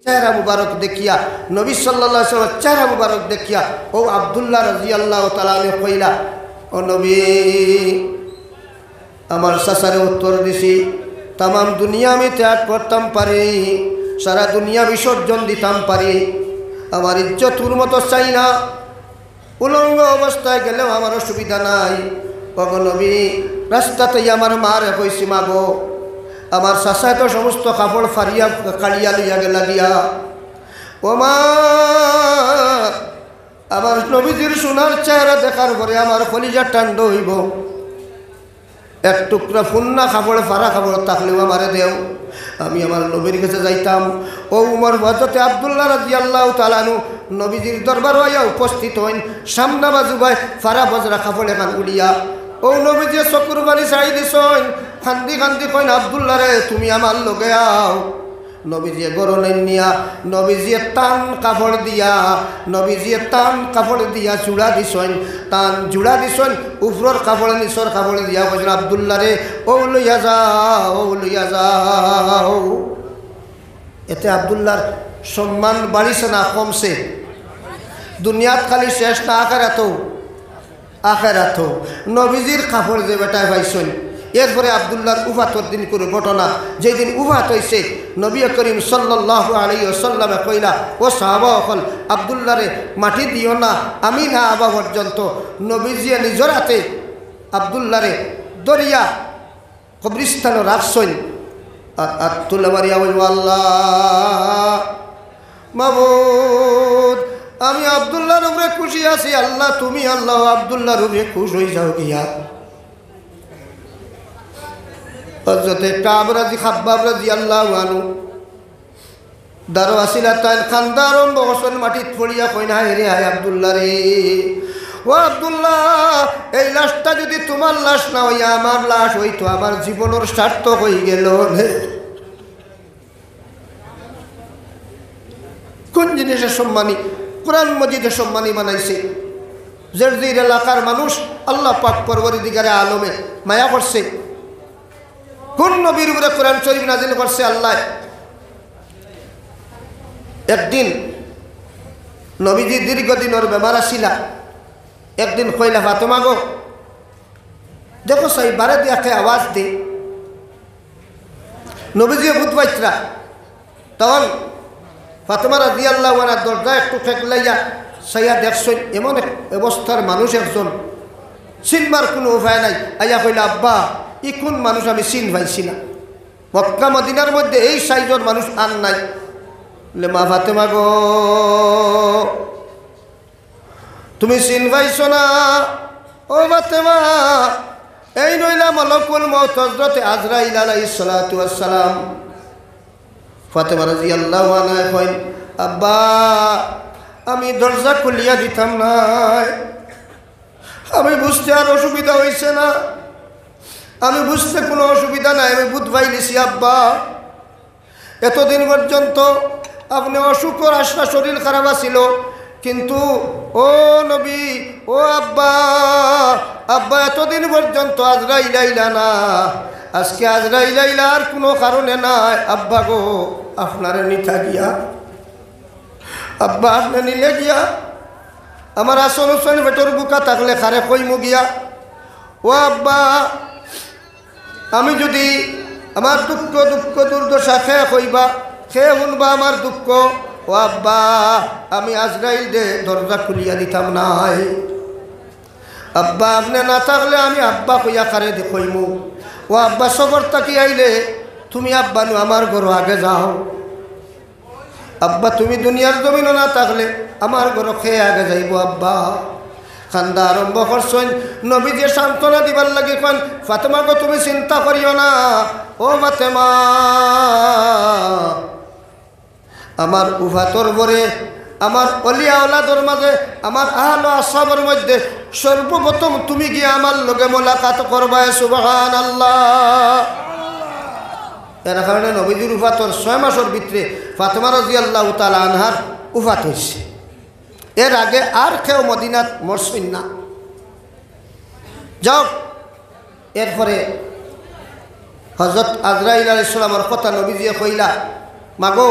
চেহারা মুবারক দেখিয়া নবী সাল্লাল্লাহু আলাইহি ওয়াসাল্লাম চেহারা মুবারক দেখিয়া ও আব্দুল্লাহ রাদিয়াল্লাহু তাআলা আনহু কইলা ও নবী আমার সাসারে উত্তর দিছি तमाम दुनिया में त्याग करताम पारी सारा दुनिया विसर्जन दिताम पारी आमार इज्जतुर मतो चाই না उलंग अवस्थाय गेलेও आमार असुविधा नाई ओगो नबी रास्तातेই आमार मारे कইছি मागो आमार सासाय तो समस्त कापड़ फारिया काड़िया लइया गेला गিয়া ओ मा आमार नबीजिर सोनार चेहरा देखार परे आमार कलिजा ठंडा हইব एक टुकरा फुन्ना कापड़ फारा कापड़ थाकलेও आमारे देও আমি আমার নবীর কাছে যাইতাম ও উমর হযরত আব্দুল্লাহ রাদিয়াল্লাহু তাআলা আনহু নবীজির দরবার হইয়া উপস্থিত হইন সামনা বাজু ভাই ফারা বজরা কাপড় এখান উড়িয়া ও নবীজি চকুর বালি চাই দিছন কান্দি কান্দি কইন আব্দুল্লাহ রে তুমি আমার লগে আও নবীজি গরনেন নিয়া নবীজি টান কাপড় দিয়া চূড়া দিছন টান জুড়া দিছন উপরর কাপড় নিচর কাপড় দিয়া কইছেন আব্দুল্লাহ রে ও লইয়া যাও এতে আব্দুল্লাহর সম্মান বাড়িছে না কমছে দুনিয়াত খালি শেষ না আখেরাতও নবীজির কাপড় যে বেটায় পাইছেন এরপরে আব্দুল্লাহর উফাতর দিন করে ঘটনা যেদিন উফাত হয়েছে নবী করিম সাল্লাল্লাহু আলাইহি ওয়াসাল্লামে কইলা ও সাহাবা হল আব্দুল্লাহরে মাটি দিও না আমি না আবা পর্যন্ত নবীজি নিজের হাতে আব্দুল্লাহরে দরিয়া কবরস্থানে রাখছেন আর তুলে মারিয়া বলবো আল্লাহ মাবুদ আমি আব্দুল্লাহর উপরে খুশি আছি আল্লাহ তুমি আল্লাহ আব্দুল্লাহর উপরে খুশ হয়ে যাও গিয়া হযরতে কাব খাব্বাব রাদিয়াল্লাহু আনহু দারো আসিলা তাই খান্দারম বসন মাটিত পড়িয়া কইনা রে হায় আব্দুল্লাহ রে ও আব্দুল্লাহ এই লাশটা যদি তোমার লাশ না হইয়া আমার লাশ হইতো আমার জীবনের সার্থক হয়ে গেল কোন জিনিসের সম্মানী কোরআন মজিদের সম্মানী বানাইছে জেরজির এলাকার মানুষ আল্লাহ পাক পরবর্তীকারে আলমে মায়া করছে কোন নবীর উপরে কোরআন শরীফ নাজিল করছে আল্লাহ একদিন নবীজি দীর্ঘদিনের বেমার আসিলা একদিন কইলা ফাতেমা গো দেখো সাই বারে দিয়া কে আওয়াজ দে নবীজি বুধবাইত্রা তখন ফাতেমা রাদিয়াল্লাহু আনহা দরজা একটু ঠেকলাইয়া সাইয়া দেখছেন এমন এক অবস্থার মানুষ একজন চিনবার কোনো উপায় নাই আইয়া কইলা আব্বা ই কোন মানুষ আমি চিন পাইছি না মক্কা মদিনার মধ্যে এই সাইজের মানুষ আর নাই বলে মা ফাতেমা গো তুমি চিন পাইছো না ও ফাতেমা এই নইলা মালাকুল মউত হযরত আজরাইল আলাইহিস সালাতু ওয়াস সালাম ফাতেমা রাদিয়াল্লাহু আনহা কইন আব্বা আমি দরজা খুলিয়া দিতাম না আমি বুঝতে আর অসুবিধা হইছে না আমি বুঝতে কোনো অসুবিধা নাই আমি বুঝবাই লিছি আব্বা এতদিন পর্যন্ত আপনি অসুখর আসনা শরীর খারাপ আছিল কিন্তু ও নবী ও আব্বা আব্বা এতদিন পর্যন্ত আজরাইল আইলা না আজকে আজরাইল আইলা আর কোনো কারণে নাই আব্বা গো আপনারে নিতা গিয়া আব্বা আপনি নিলে গিয়া আমার আসন উসন পেটর বুকা থাকলে খারে কইমু গিয়া ও আব্বা আমি যদি আমার দুঃখ দুর্দশা খেয়ে কইবা খেয়ে শুনবা আমার দুঃখ ও আব্বা আমি আজরাইল দে দরজা খুলিয়া দিতাম নাই আব্বা আপনি না থাকলে আমি আব্বা কইয়া খারে কইমু ও আব্বা সবর তাকি আইলে তুমি আব্বা নু আমার ঘর আগে যাও আব্বা তুমি দুনিয়ার জমিনও না থাকলে আমার ঘর খেয়ে আগে যাইব আব্বা খান্দা আরম্ভ করছেন নবীজি সান্ত্বনা দিবার লাগে কন ফাতেমা গো তুমি চিন্তা করিও না ও ফাতেমা আমার উফাতর বরে আমার অলিয়া ওলাদর মাঝে আমার আহল আসহাবের মধ্যে সর্বপ্রথম তুমি গিয়ে আমার লগে মোলাকাত করবা সুবহানাল্লাহ এর কারণে নবীজির উফাতর 6 মাসের ভিতরে ফাতেমা রাদিয়াল্লাহু তাআলা আনহার উফাত হয়েছে এর আগে আর কেউ মদিনাত মরছেন না যাও এরপরে হযরত আজরাইল আলাইহিস সালামের কথা নবীজি কইলা মাগো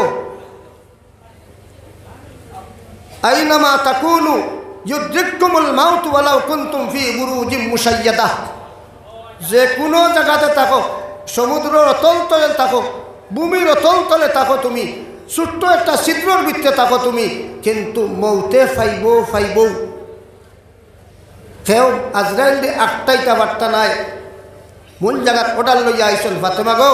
আইনামা তাকুনু ইউদ্রিককুমুল মাউত ওয়ালাউ কুনতুম ফি বুরুজিম মুশাইয়াদাহ। যে কোনো জায়গাতে থাকো, সমুদ্রের অতল তলে থাকো, ভূমির অতল তলে থাকো, তুমি ছোট্ট একটা ছিদ্রর ভিতরে থাকো তুমি, কিন্তু মৌতে ফাইব। কেউ আজরাইল দিয়ে আটটাইটা বার্তা নাই, মূল জায়গার ওটার লইয়া আইসন ফাতেমা গো,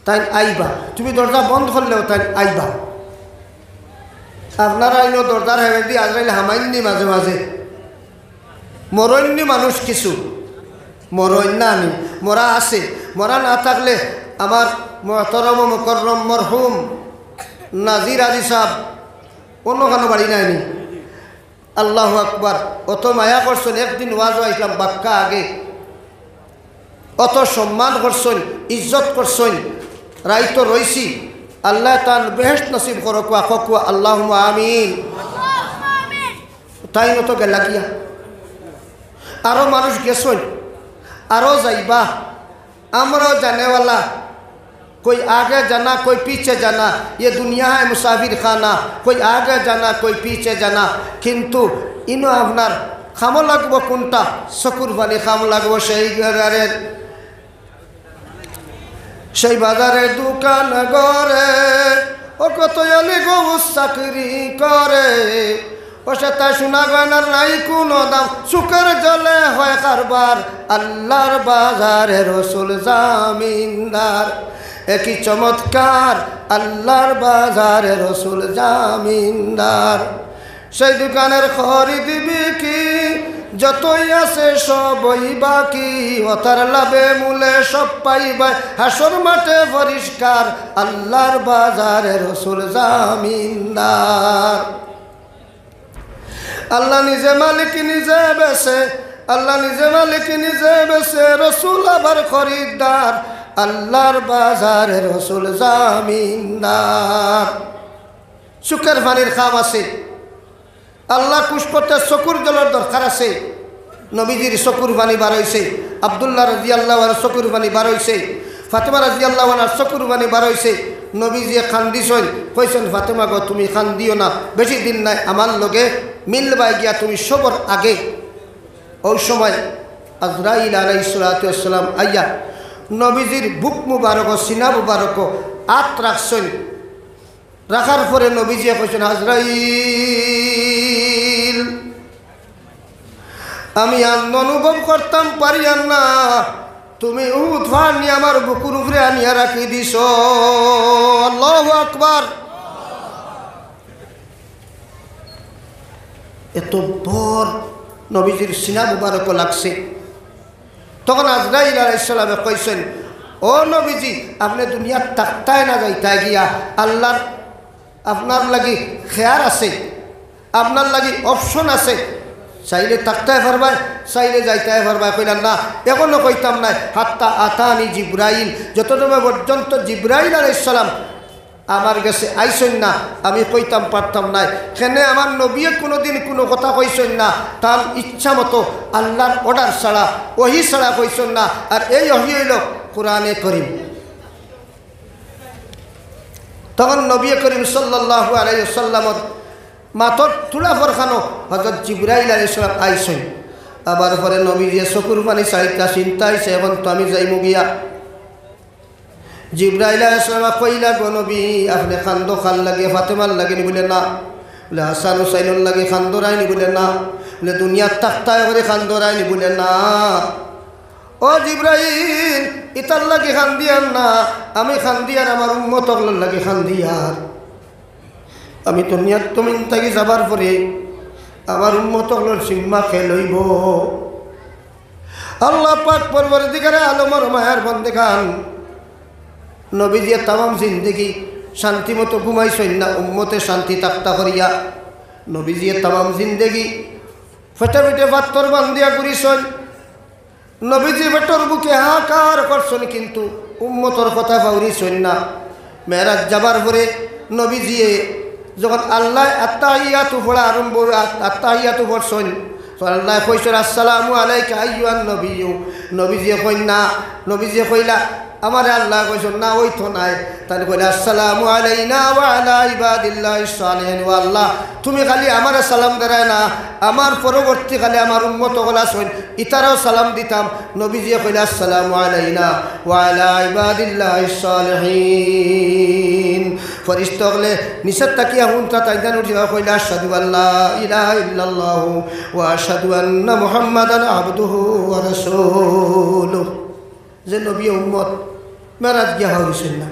তাই আইবা, তুমি দরজা বন্ধ করলেও তাই আইবা। আপনারা আইনো দরজার হেবে দিয়ে আজরাইল হামাইননি মাঝে মাঝে, মরণ্যি মানুষ কিছু, মরণ না আমি, মরা আছে। মরা না থাকলে আমার মহতরম মুকররম মরহুম নাজির আজি সাহেব অন্য কোনো বাড়ি নাইনি, আল্লাহু আকবার, অত মায়া করছেন। একদিন ওয়াজ আইসলাম বাক্কা আগে, অত সম্মান করছেন, ইজ্জত করছেন, রাইতো রইছি। আল্লাহ তান বেহেশত নসিব করো, কুয়া আল্লাহুম্মা আমিন। তাই মতো গেলা গিয়া আরো মানুষ গেছেন, আরো যাইবা। আমরাও জানেওয়ালা, कोई आगे जाना कोई पीछे जाना, ये दुनिया है मुसाफिर खाना, कोई आगे जाना कोई पीछे जाना। किंतु इनो आपनार खाम लागबो कोनटा, शकुर बानी खाम लागबो সেই বাজারে দোকান গড়ে, ও কত আলি গো চাকরি করে, ও সেটা সোনা গয়নার নাই কোনো দাম, সুখের জলে হয় কারবার, আল্লাহর বাজারে রসুল জামিনদার। একই চমৎকার, আল্লাহর বাজারে রসুল জামিনদার। সেই দোকানের খরিদ বিক্রি যতই আছে সবই বাকি, অতার লাভে মূলে সব পাইবা, হাসর মাঠে পরিষ্কার, আল্লাহর বাজারে রসুল জামিনদার। আল্লাহ নিজে মালিক নিজে বেছে, আল্লাহ নিজে মালিক নিজে বেছে, রসুল আবার খরিদ্দার, আল্লাহর বাজারে রসুল জামিনদার। সুখের পানির খাম আছে, আল্লাহ কুশ করতে চকুর জলের দরকার আছে। নবীজির চকুর পানি বার হইছে, আব্দুল্লাহ রাদিয়াল্লাহু আনহু চকুর পানি বার হইছে, ফাতেমা রাদিয়াল্লাহু আনহার চকুর পানি বার হইছে। নবীজিয়ে খান্দিছেন, কইছেন ফাতেমা গো তুমি খান্দিও না, বেশি দিন নাই আমার লগে মিলবাই গিয়া তুমি সবর আগে। ওই সময় আজরাইল আলাইহিস সালাতু ওয়াস সালাম আইয়া নবীজির বুক মুবারক সিনা মুবারক আত রাখছেন। রাখার পরে নবীজিয়ে কইছেন, আজরাইল আমি অনুভব করতাম পারি না, তুমি উহুদ পাহাড় নিয়ে আমার বুকুর উপরে আনিয়া রাখি দিছ। আল্লাহু আকবার। এত বড় নবীজির সিনা মুবারক লাগছে। তখন আজরাইল আলাইহিস সালামে কইছেন, ও নবীজি আপনি দুনিয়ার তাকতায় না যাইতাই গিয়া, আল্লাহর আপনার লাগি খেয়ার আছে, আপনার লাগি অপশন আছে, চাইলে তাকতায় পারবাই, চাইলে যাইতায় পারবাই। কইলাম না এখনো কইতাম নাই, হাত্তা আতানি জিব্রাইল, যতটুকু পর্যন্ত জিব্রাইল আলাইহিস সালাম আমার কাছে আইসেন না আমি কইতাম পারতাম নাই। কেনে আমার নবী কোনোদিন কোনো কথা কইছেন না, তার ইচ্ছা মতো আল্লাহর অর্ডার ছাড়া, ওহি ছাড়া কইছেন না। আর এই ওহি হইল কোরআনে করিম। তখন নবী করিম সাল্লাল্লাহু আলাইহি ওয়াসাল্লামর মাথর তুলা ফরখানো হযরত জিবরাইল আলাইহিস সালাম আইসেন। আবার পরে নবী যে চকুর পানি চাইতা চিন্তা হইছে, এখন তো আমি যাইমু গিয়া। জিবরাইল আলাইহিস সালাম কইলা, গো নবী আপনি খান্দো খাল লাগে ফাতেমার লাগে নি? বলে না। বলে হাসান হুসাইনের লাগে খান্দরাই নি? বলে না। বলে দুনিয়ার তাকতায় করে খান্দরাই নি? বলে না। ও জিবরাইল ইতার লাগে খান্দিয়ার না, আমি খান্দিয়ার আমার উম্মতগুলোর লাগে খান্দিয়ার। আমি দুনিয়ার তুমি থাকি যাবার পরে আমার উম্মতগুলোর সিম্মা খেল হইব। আল্লাহ পাক পরবর্তীকারে আলমর মায়ার বন্দেগান নবীজিয়ে তামাম জিন্দেগি শান্তি মতো ঘুমাইছেন না, উম্মতে শান্তি তাক্তা করিয়া। নবীজিয়ে তামাম জিন্দেগি ফেটে ফেটে পাত্তর বান্ধিয়া করিছেন। নবীজি বেটর বুকে হাহাকার করছেন, কিন্তু উম্মতর কথা পাউরিছেন না। মেরাজ যাবার পরে নবীজিয়ে যখন আল্লাহ আত্তাহিয়াতু পড়া আরম্ভ, আত্তাহিয়াতু পড়ছেন, আল্লাহ কইছেন আসসালামু আলাইকা আইয়ুহান নবিয়্যু, নবীজিয়ে কই না, নবীজিয়ে কইলা আমার আল্লাহ কইছেন না ওই তো নাই, তাহলে কইলা আসসালামু আলাইনা ওয়া আলা ইবাদিল্লাহিস সালিহিন। ও আল্লাহ তুমি খালি আমার সালাম দেয় না, আমার পরবর্তীকালে আমার উম্মত হলা শুন ইতারাও সালাম দিতাম। নবীজিয়ে কইলা আসসালামু আলাইনা ওয়া আলা ইবাদিল্লাহিস সালিহিন। ফরিস্তা হলে নিষেধ তাকিয়া হুনটা তাইদান উঠিয়া কইলা আশহাদু আল্লা ইলাহা ইল্লাল্লাহু ওয়া আশহাদু আন্না মুহাম্মাদান আবদুহু ওয়া রাসূলুহু। যে নবী উম্মত মেরাজ গিয়া হইছেন না।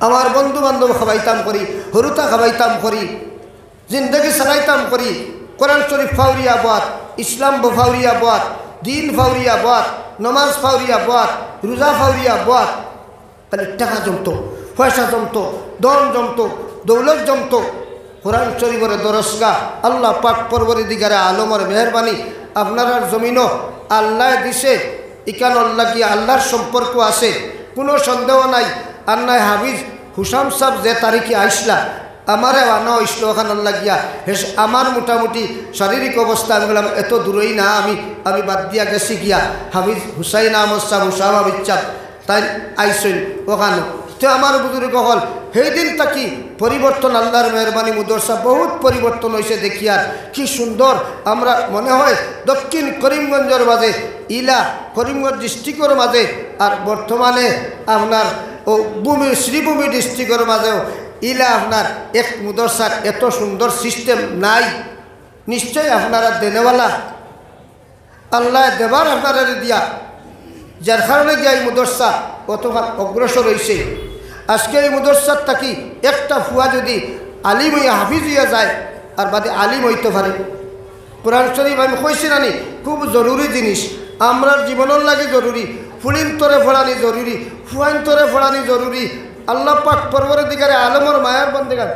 আমার বন্ধু বান্ধব খাবাইতাম করি, হরুতা খাবাইতাম করি, জিন্দগি সারাইতাম করি, কোরআন শরীফ ফাউরিয়া বাত, ইসলাম ফাউরিয়া বাত, দিন ফাউরিয়া বাত, নমাজ ফাউরিয়া বাত, রোজা ফাউরিয়া বাত। তাহলে টাকা জমতো, পয়সা জমতো, দন জমতো, দৌলত জমতো। কোরআন শরীফের দরসগা আল্লাহ পাক পরবর্তীকারে আলমের মেহরবানি আপনার জমিনও আল্লাহ দিছে। ইকান আল্লাহ কি আল্লাহর সম্পর্ক আছে, কোনো সন্দেহ নাই। আর নাই হাফিজ হুসাম সাহেব যে তারিখে আইসলা আমারে আনা ইসলো খান আল্লাহ গিয়া হেস আমার মোটামুটি শারীরিক অবস্থা আমি বললাম এত দূরেই না, আমি বাদ দিয়া গেছি গিয়া হাফিজ হুসাইন আহমদ সাহেব হুসাম হাফিজ সাহেব তাই আইসেন ওখানে। তো আমার বুজুর্গ হল সেই দিন তাকি পরিবর্তন আল্লাহর মেহরবানি মুদরসা বহুত পরিবর্তন হয়েছে। দেখিয়ার কি সুন্দর। আমরা মনে হয় দক্ষিণ করিমগঞ্জের মাঝে ইলা করিমগঞ্জ ডিস্ট্রিক্টের মাঝে আর বর্তমানে আপনার ও শ্রীভূমি ডিস্ট্রিক্টের মাঝেও ইলা আপনার এক মুদরসার এত সুন্দর সিস্টেম নাই। নিশ্চয় আপনারা দেনেওয়ালা আল্লাহ দেবার আপনারা দিয়া, যার কারণে গিয়ে এই মুদরসা কতবার অগ্রসর হয়েছে। আজকে এই মুদরসার থাকি একটা ফুয়া যদি আলিম হইয়া হাফিজ হইয়া যায় আর বাদে আলিম হইতে পারে। কোরআন শরীফ আমি কইছি নানি খুব জরুরি জিনিস, আমরা জীবনের লাগে জরুরি। ফুলিন তরে ফোড়ানি জরুরি, ফুয়াইন তরে ফোড়ানি জরুরি। আল্লাহ পাক পরবর্তীকারে আলমর মায়ার বন্দেগার